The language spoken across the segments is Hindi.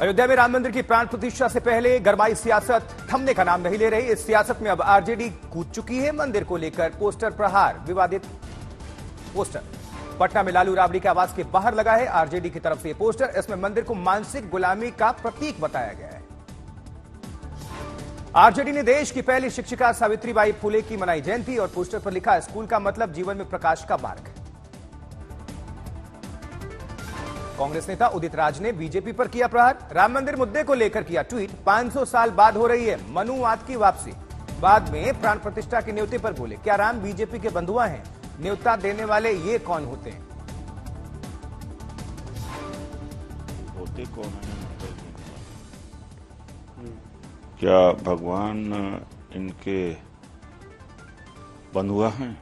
अयोध्या में राम मंदिर की प्राण प्रतिष्ठा से पहले गरमाई सियासत थमने का नाम नहीं ले रही। इस सियासत में अब आरजेडी कूद चुकी है। मंदिर को लेकर पोस्टर प्रहार, विवादित पोस्टर पटना में लालू राबड़ी के आवास के बाहर लगा है। आरजेडी की तरफ से यह पोस्टर, इसमें मंदिर को मानसिक गुलामी का प्रतीक बताया गया है। आरजेडी ने देश की पहली शिक्षिका सावित्रीबाई फुले की मनाई जयंती और पोस्टर पर लिखा, स्कूल का मतलब जीवन में प्रकाश का मार्ग। कांग्रेस नेता उदित राज ने बीजेपी पर किया प्रहार, राम मंदिर मुद्दे को लेकर किया ट्वीट। 500 साल बाद हो रही है मनुवाद की वापसी। बाद में प्राण प्रतिष्ठा के न्योते पर बोले, क्या राम बीजेपी के बंधुआ हैं? न्योता देने वाले ये कौन होते हैं? होते कौन है? क्या भगवान इनके बंधुआ हैं?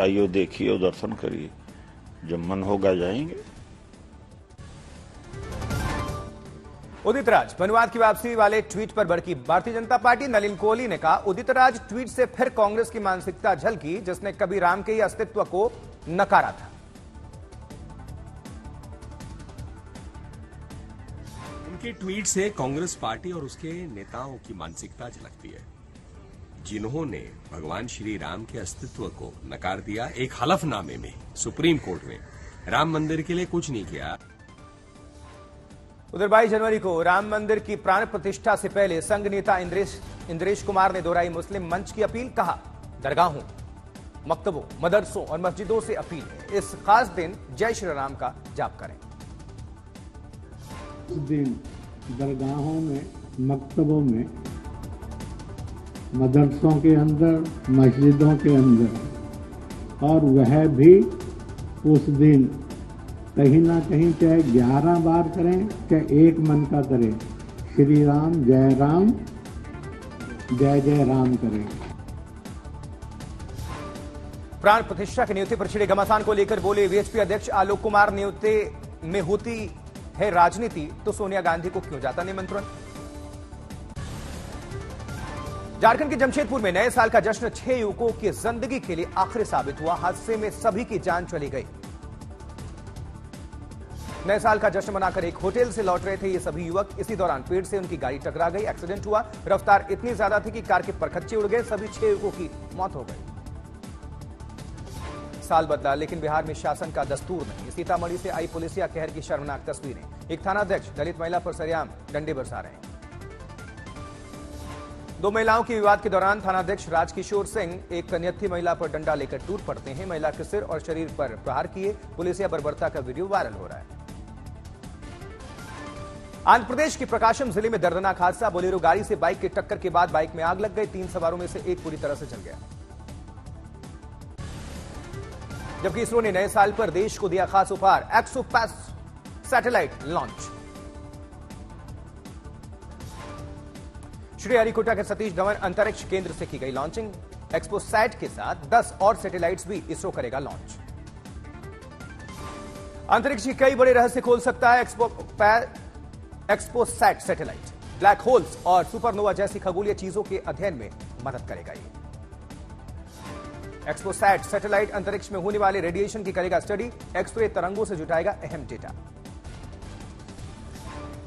आइए देखिए और दर्शन करिए, जब मन होगा जाएंगे। उदित राज मनुवाद की वापसी वाले ट्वीट पर भड़की भारतीय जनता पार्टी। नलिन कोहली ने कहा, उदित राज ट्वीट से फिर कांग्रेस की मानसिकता झलकी, जिसने कभी राम के ही अस्तित्व को नकारा था। उनके ट्वीट से कांग्रेस पार्टी और उसके नेताओं की मानसिकता झलकती है, जिन्होंने भगवान श्री राम के अस्तित्व को नकार दिया। एक हलफनामे में सुप्रीम कोर्ट में राम मंदिर के लिए कुछ नहीं किया। उधर 22 जनवरी को राम मंदिर की प्राण प्रतिष्ठा से पहले संघ नेता इंद्रेश कुमार ने दोहराई मुस्लिम मंच की अपील। कहा, दरगाहों, मकतबों, मदरसों और मस्जिदों से अपील है, इस खास दिन जय श्री राम का जाप करें। इस दिन दरगाहों में, मकतबों में, मदरसों के अंदर, मस्जिदों के अंदर, और वह भी उस दिन कहीं ना कहीं चाहे 11 बार करें, चाहे एक मन का करें, श्री राम, जय जय राम करें। प्राण प्रतिष्ठा के न्योते पर छिड़े घमासान को लेकर बोले वीएचपी अध्यक्ष आलोक कुमार, न्योते में होती है राजनीति तो सोनिया गांधी को क्यों जाता निमंत्रण? झारखंड के जमशेदपुर में नए साल का जश्न 6 युवकों की जिंदगी के लिए आखिरी साबित हुआ। हादसे में सभी की जान चली गई। नए साल का जश्न मनाकर एक होटल से लौट रहे थे ये सभी युवक। इसी दौरान पेड़ से उनकी गाड़ी टकरा गई, एक्सीडेंट हुआ। रफ्तार इतनी ज्यादा थी कि कार के परखच्चे उड़ गए। सभी 6 युवकों की मौत हो गई। साल बदला लेकिन बिहार में शासन का दस्तूर नहीं। सीतामढ़ी से आई पुलिसिया कहर की शर्मनाक तस्वीरें। एक थानाध्यक्ष दलित महिला पर सरेआम डंडे बरसा रहे हैं। 2 महिलाओं के विवाद के दौरान थानाध्यक्ष राजकिशोर सिंह एक कन्यथी महिला पर डंडा लेकर टूट पड़ते हैं। महिला के सिर और शरीर पर प्रहार किए। पुलिसिया बर्बरता का वीडियो वायरल हो रहा है। आंध्र प्रदेश के प्रकाशम जिले में दर्दनाक हादसा। बोलेरो गाड़ी से बाइक की टक्कर के बाद बाइक में आग लग गई। 3 सवारों में से एक पूरी तरह से जल गया। जबकि इसरो ने नए साल पर देश को दिया खास उपहार, एक्सोपैस सैटेलाइट लॉन्च। श्रीहरिकोटा के सतीश धवन अंतरिक्ष केंद्र से की गई लॉन्चिंग। एक्सपोसैट के साथ 10 और सैटेलाइट्स भी इसरो करेगा लॉन्च। अंतरिक्ष की कई बड़े रहस्य खोल सकता है एक्सपोसैट सैटेलाइट। ब्लैक होल्स और सुपरनोवा जैसी खगोलीय चीजों के अध्ययन में मदद करेगा। ये एक्सपोसैट सैटेलाइट अंतरिक्ष में होने वाले रेडिएशन की करेगा स्टडी। एक्सरे तरंगों से जुटाएगा अहम डेटा।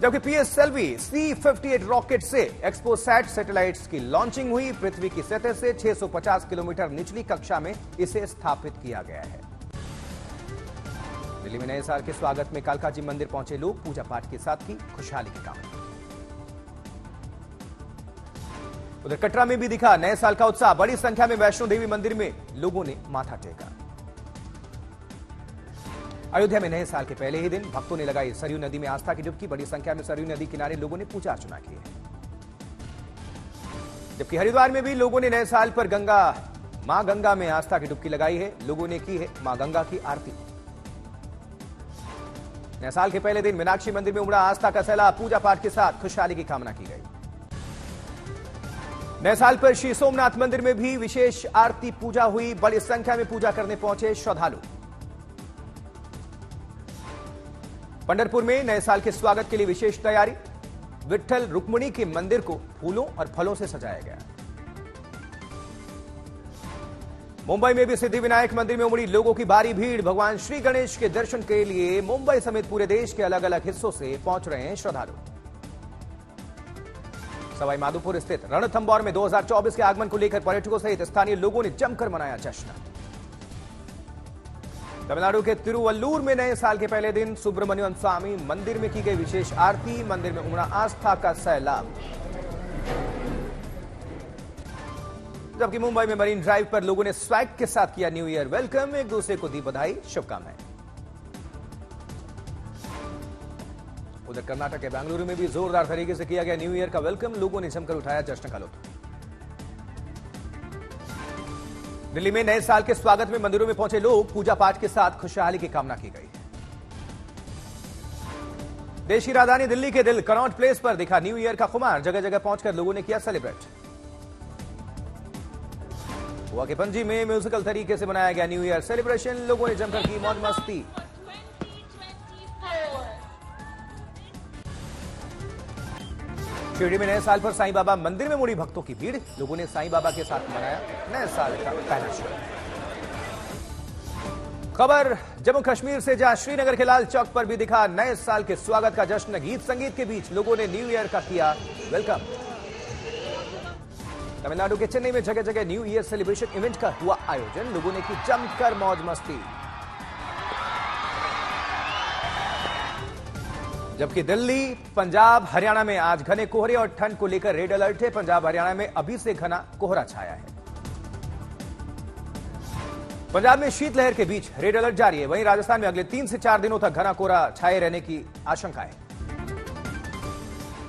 जबकि पीएसएलवी C-58 रॉकेट से एक्सपोसैट सैटेलाइट्स की लॉन्चिंग हुई। पृथ्वी की सतह से 650 किलोमीटर निचली कक्षा में इसे स्थापित किया गया है। दिल्ली में नए साल के स्वागत में कालका जी मंदिर पहुंचे लोग। पूजा पाठ के साथ की खुशहाली की कामना। उधर कटरा में भी दिखा नए साल का उत्साह। बड़ी संख्या में वैष्णो देवी मंदिर में लोगों ने माथा टेका। अयोध्या में नए साल के पहले ही दिन भक्तों ने लगाई सरयू नदी में आस्था की डुबकी। बड़ी संख्या में सरयू नदी किनारे लोगों ने पूजा अर्चना की है। जबकि हरिद्वार में भी लोगों ने नए साल पर मां गंगा में आस्था की डुबकी लगाई है। लोगों ने की है मां गंगा की आरती। नए साल के पहले दिन मीनाक्षी मंदिर में उमड़ा आस्था का सैलाब। पूजा पाठ के साथ खुशहाली की कामना की गई। नए साल पर श्री सोमनाथ मंदिर में भी विशेष आरती पूजा हुई। बड़ी संख्या में पूजा करने पहुंचे श्रद्धालु। पंढरपुर में नए साल के स्वागत के लिए विशेष तैयारी। विट्ठल रुक्मिणी के मंदिर को फूलों और फलों से सजाया गया। मुंबई में भी सिद्धिविनायक मंदिर में उमड़ी लोगों की भारी भीड़। भगवान श्री गणेश के दर्शन के लिए मुंबई समेत पूरे देश के अलग अलग हिस्सों से पहुंच रहे हैं श्रद्धालु। सवाई माधोपुर स्थित रणथंभौर में 2024 के आगमन को लेकर पर्यटकों सहित स्थानीय लोगों ने जमकर मनाया जश्न। तमिलनाडु के तिरुवल्लूर में नए साल के पहले दिन सुब्रमण्यम स्वामी मंदिर में की गई विशेष आरती। मंदिर में उमड़ा आस्था का सैलाब। जबकि मुंबई में मरीन ड्राइव पर लोगों ने स्वैग के साथ किया न्यू ईयर वेलकम। एक दूसरे को दी बधाई, शुभकामनाएं। उधर कर्नाटक के बेंगलुरु में भी जोरदार तरीके से किया गया न्यू ईयर का वेलकम। लोगों ने जमकर उठाया जश्न का लुत्फ। दिल्ली में नए साल के स्वागत में मंदिरों में पहुंचे लोग, पूजा पाठ के साथ खुशहाली की कामना की गई। देश की राजधानी दिल्ली के दिल कनॉट प्लेस पर दिखा न्यू ईयर का खुमार। जगह जगह पहुंचकर लोगों ने किया सेलिब्रेट। गोवा के पणजी में म्यूजिकल तरीके से मनाया गया न्यू ईयर सेलिब्रेशन। लोगों ने जमकर की मौज मस्ती। शिरडी में नए साल पर साईं बाबा मंदिर में मुड़ी भक्तों की भीड़। लोगों ने साईं बाबा के साथ मनाया नए साल का पहला शुरू। खबर जम्मू कश्मीर से, जहां श्रीनगर के लाल चौक पर भी दिखा नए साल के स्वागत का जश्न। गीत संगीत के बीच लोगों ने न्यू ईयर का किया वेलकम। तमिलनाडु के चेन्नई में जगह जगह न्यू ईयर सेलिब्रेशन इवेंट का हुआ आयोजन। लोगों ने की जमकर मौज मस्ती। जबकि दिल्ली, पंजाब, हरियाणा में आज घने कोहरे और ठंड को लेकर रेड अलर्ट है। पंजाब हरियाणा में अभी से घना कोहरा छाया है। पंजाब में शीतलहर के बीच रेड अलर्ट जारी है। वहीं राजस्थान में अगले 3 से 4 दिनों तक घना कोहरा छाए रहने की आशंका है।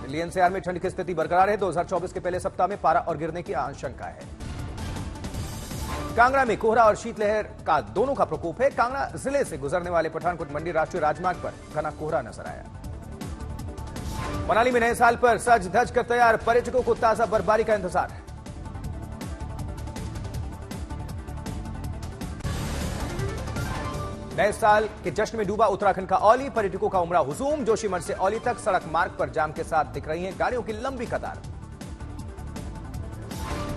दिल्ली एनसीआर में ठंड की स्थिति बरकरार है। 2024 के पहले सप्ताह में पारा और गिरने की आशंका है। कांगड़ा में कोहरा और शीतलहर का दोनों का प्रकोप है। कांगड़ा जिले से गुजरने वाले पठानकोट मंडी राष्ट्रीय राजमार्ग पर घना कोहरा नजर आया। मनाली में नए साल पर सज धज कर तैयार पर्यटकों को ताजा बर्फबारी का इंतजार। नए साल के जश्न में डूबा उत्तराखंड का औली। पर्यटकों का उमड़ा हुजूम। जोशीमठ से औली तक सड़क मार्ग पर जाम के साथ दिख रही हैं गाड़ियों की लंबी कतार।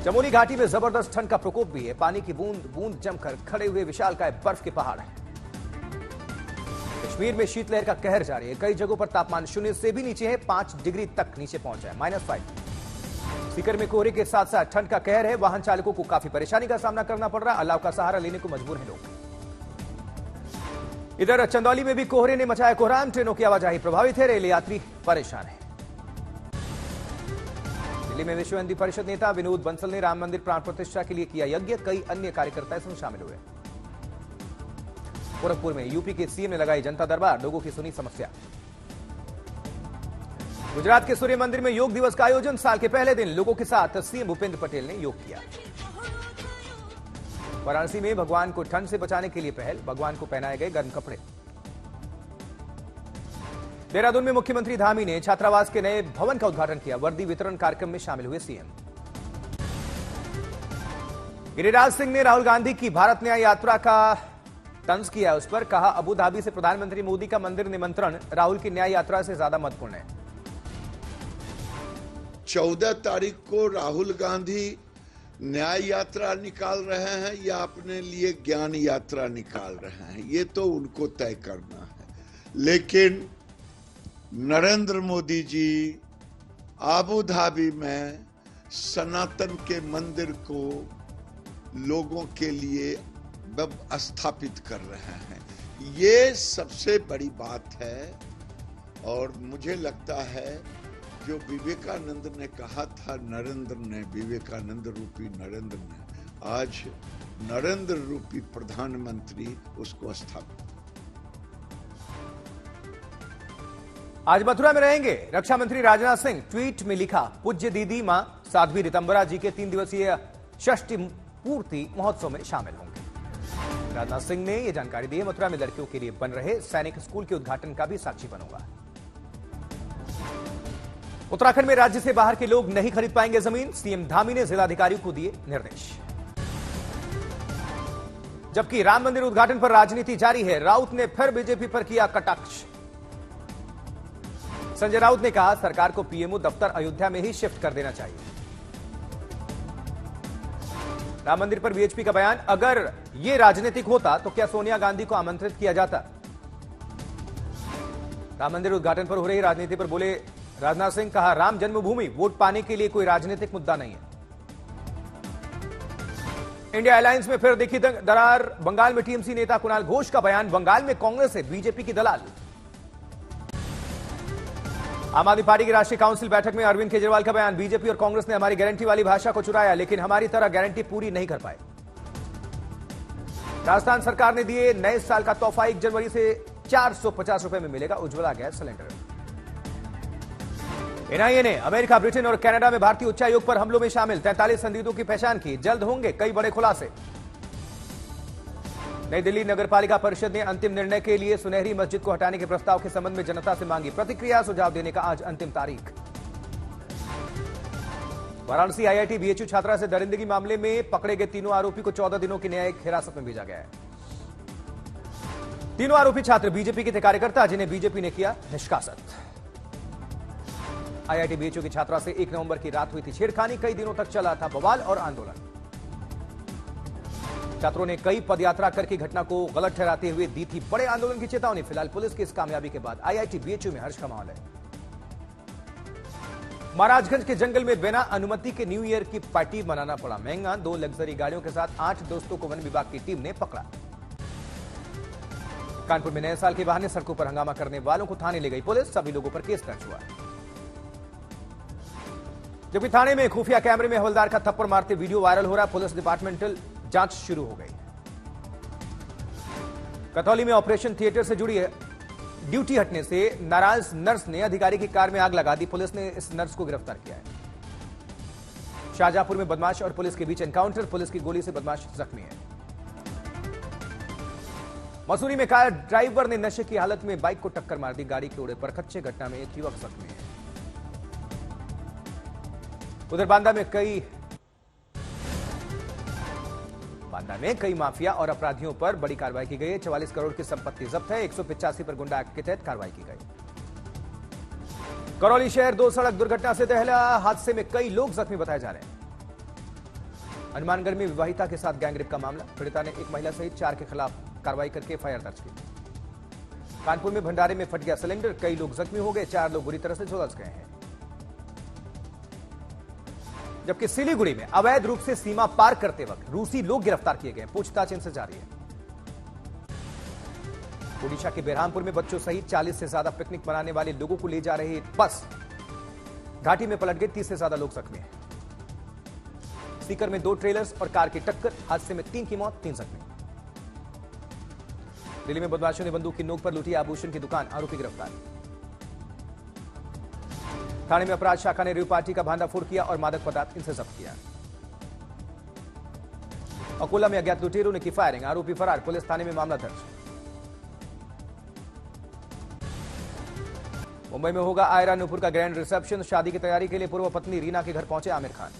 चमोली घाटी में जबरदस्त ठंड का प्रकोप भी है। पानी की बूंद बूंद जमकर खड़े हुए विशालकाय बर्फ के पहाड़ हैं। कश्मीर में शीतलहर का कहर जारी है। कई जगहों पर तापमान 0 से भी नीचे है। 5 डिग्री तक नीचे पहुंचा है, -5। सीकर में कोहरे के साथ साथ ठंड का कहर है। वाहन चालकों को काफी परेशानी का सामना करना पड़ रहा है। अलाव का सहारा लेने को मजबूर हैं लोग। इधर चंदौली में भी कोहरे ने मचाया कोहराम। ट्रेनों की आवाजाही प्रभावित है। रेल यात्री परेशान है। दिल्ली में विश्व हिंदी परिषद नेता विनोद बंसल ने राम मंदिर प्राण प्रतिष्ठा के लिए किया यज्ञ। कई अन्य कार्यकर्ता इसमें शामिल हुए। गोरखपुर में यूपी के सीएम ने लगाई जनता दरबार। लोगों की सुनी समस्या। गुजरात के सूर्य मंदिर में योग दिवस का आयोजन। साल के पहले दिन लोगों के साथ सीएम भूपेंद्र पटेल ने योग किया। वाराणसी में भगवान को ठंड से बचाने के लिए पहल। भगवान को पहनाए गए गर्म कपड़े। देहरादून में मुख्यमंत्री धामी ने छात्रावास के नए भवन का उद्घाटन किया। वर्दी वितरण कार्यक्रम में शामिल हुए सीएम। गिरिराज सिंह ने राहुल गांधी की भारत न्याय यात्रा का तंज किया। उस पर कहा, अबू धाबी से प्रधानमंत्री मोदी का मंदिर निमंत्रण राहुल की न्याय यात्रा से ज्यादा महत्वपूर्ण है। 14 तारीख को राहुल गांधी न्याय यात्रा निकाल रहे हैं या अपने लिए ज्ञान यात्रा निकाल रहे हैं, ये तो उनको तय करना है। लेकिन नरेंद्र मोदी जी अबू धाबी में सनातन के मंदिर को लोगों के लिए स्थापित कर रहे हैं, ये सबसे बड़ी बात है। और मुझे लगता है जो विवेकानंद ने कहा था, नरेंद्र ने, विवेकानंद रूपी नरेंद्र ने, आज नरेंद्र रूपी प्रधानमंत्री उसको स्थापित। आज मथुरा में रहेंगे रक्षा मंत्री राजनाथ सिंह। ट्वीट में लिखा, पूज्य दीदी मां साध्वी रितंबरा जी के 3 दिवसीय षष्ठी पूर्ति महोत्सव में शामिल होंगे। राजनाथ सिंह ने यह जानकारी दी। मथुरा में लड़कियों के लिए बन रहे सैनिक स्कूल के उद्घाटन का भी साक्षी बनूंगा। उत्तराखंड में राज्य से बाहर के लोग नहीं खरीद पाएंगे जमीन। सीएम धामी ने जिलाधिकारियों को दिए निर्देश। जबकि राम मंदिर उद्घाटन पर राजनीति जारी है। राउत ने फिर बीजेपी पर किया कटाक्ष। संजय राउत ने कहा, सरकार को पीएमओ दफ्तर अयोध्या में ही शिफ्ट कर देना चाहिए। राम मंदिर पर बीएचपी का बयान, अगर यह राजनीतिक होता तो क्या सोनिया गांधी को आमंत्रित किया जाता। राम मंदिर उद्घाटन पर हो रही राजनीति पर बोले राजनाथ सिंह, कहा राम जन्मभूमि वोट पाने के लिए कोई राजनीतिक मुद्दा नहीं है। इंडिया अलायंस में फिर देखी दरार, बंगाल में टीएमसी नेता कुणाल घोष का बयान, बंगाल में कांग्रेस है बीजेपी की दलाल। आम आदमी पार्टी की राष्ट्रीय काउंसिल बैठक में अरविंद केजरीवाल का बयान, बीजेपी और कांग्रेस ने हमारी गारंटी वाली भाषा को चुराया, लेकिन हमारी तरह गारंटी पूरी नहीं कर पाए। राजस्थान सरकार ने दिए नए साल का तोहफा, 1 जनवरी से 450 रुपए में मिलेगा उज्ज्वला गैस सिलेंडर। एनआईए ने अमेरिका, ब्रिटेन और कनाडा में भारतीय उच्चायोग पर हमलों में शामिल 43 संदिग्धों की पहचान की, जल्द होंगे कई बड़े खुलासे। नई दिल्ली नगरपालिका परिषद ने अंतिम निर्णय के लिए सुनहरी मस्जिद को हटाने के प्रस्ताव के संबंध में जनता से मांगी प्रतिक्रिया, सुझाव देने का आज अंतिम तारीख। वाराणसी आईआईटी बीएचयू छात्रा से दरिंदगी मामले में पकड़े गए तीनों आरोपी को 14 दिनों की न्यायिक हिरासत में भेजा गया है। तीनों आरोपी छात्र बीजेपी के थे कार्यकर्ता, जिन्हें बीजेपी ने किया निष्कासित। आईआईटी बीएचयू की छात्रा से 1 नवंबर की रात हुई थी छेड़खानी, कई दिनों तक चला था बवाल और आंदोलन। छात्रों ने कई पदयात्रा करके घटना को गलत ठहराते हुए दी थी बड़े आंदोलन की चेतावनी। फिलहाल पुलिस की इस कामयाबी के बाद आईआईटी बीएचयू में हर्ष का माहौल है। महाराजगंज के जंगल में बिना अनुमति के न्यू ईयर की पार्टी मनाना पड़ा महंगा, 2 लग्जरी गाड़ियों के साथ 8 दोस्तों को वन विभाग की टीम ने पकड़ा। कानपुर में नए साल के बहाने सड़कों पर हंगामा करने वालों को थाने ले गई पुलिस, सभी लोगों पर केस दर्ज हुआ। जबकि थाने में खुफिया कैमरे में हवलदार का थप्पड़ मारते वीडियो वायरल हो रहा, पुलिस डिपार्टमेंटल जांच शुरू हो गई। कथौली में ऑपरेशन थिएटर से जुड़ी ड्यूटी हटने से नाराज नर्स ने अधिकारी की कार में आग लगा दी, पुलिस ने इस नर्स को गिरफ्तार किया है। शाहजहांपुर में बदमाश और पुलिस के बीच एनकाउंटर, पुलिस की गोली से बदमाश जख्मी है। मसूरी में कार ड्राइवर ने नशे की हालत में बाइक को टक्कर मार दी, गाड़ी के उड़े पर खच्चे, घटना में एक युवक जख्मी है। उधर बांदा में कई माफिया और अपराधियों पर बड़ी कार्रवाई की गई है। 44 करोड़ की संपत्ति जब्त है, 185 पर गुंडा एक्ट के तहत कार्रवाई की गई। करौली शहर 2 सड़क दुर्घटना से दहला, हादसे में कई लोग जख्मी बताए जा रहे हैं। हनुमानगढ़ में विवाहिता के साथ गैंगरेप का मामला, पीड़िता ने एक महिला सहित 4 के खिलाफ कार्रवाई करके एफआईआर दर्ज की। कानपुर में भंडारे में फट गया सिलेंडर, कई लोग जख्मी हो गए, 4 लोग बुरी तरह से झुलस गए हैं। जबकि सिलीगुड़ी में अवैध रूप से सीमा पार करते वक्त रूसी लोग गिरफ्तार किए गए, पूछताछ इनसे जारी है। ओडिशा के बेरहामपुर में बच्चों सहित 40 से ज्यादा पिकनिक मनाने वाले लोगों को ले जा रही बस घाटी में पलट गई, 30 से ज्यादा लोग जख्मी हैं। सीकर में 2 ट्रेलर्स और कार की टक्कर, हादसे में 3 की मौत, 3 जख्मी। दिल्ली में बदमाशों ने बंदूक की नोक पर लूटी आभूषण की दुकान, आरोपी गिरफ्तार। थाने में अपराध शाखा ने रेव पार्टी का भांडाफोड़ किया और मादक पदार्थ इनसे जब्त किया। अकोला में अज्ञात लुटेरों ने की फायरिंग, आरोपी फरार, पुलिस थाने में मामला दर्ज। मुंबई में होगा आयरा नूपुर का ग्रैंड रिसेप्शन, शादी की तैयारी के लिए पूर्व पत्नी रीना के घर पहुंचे आमिर खान।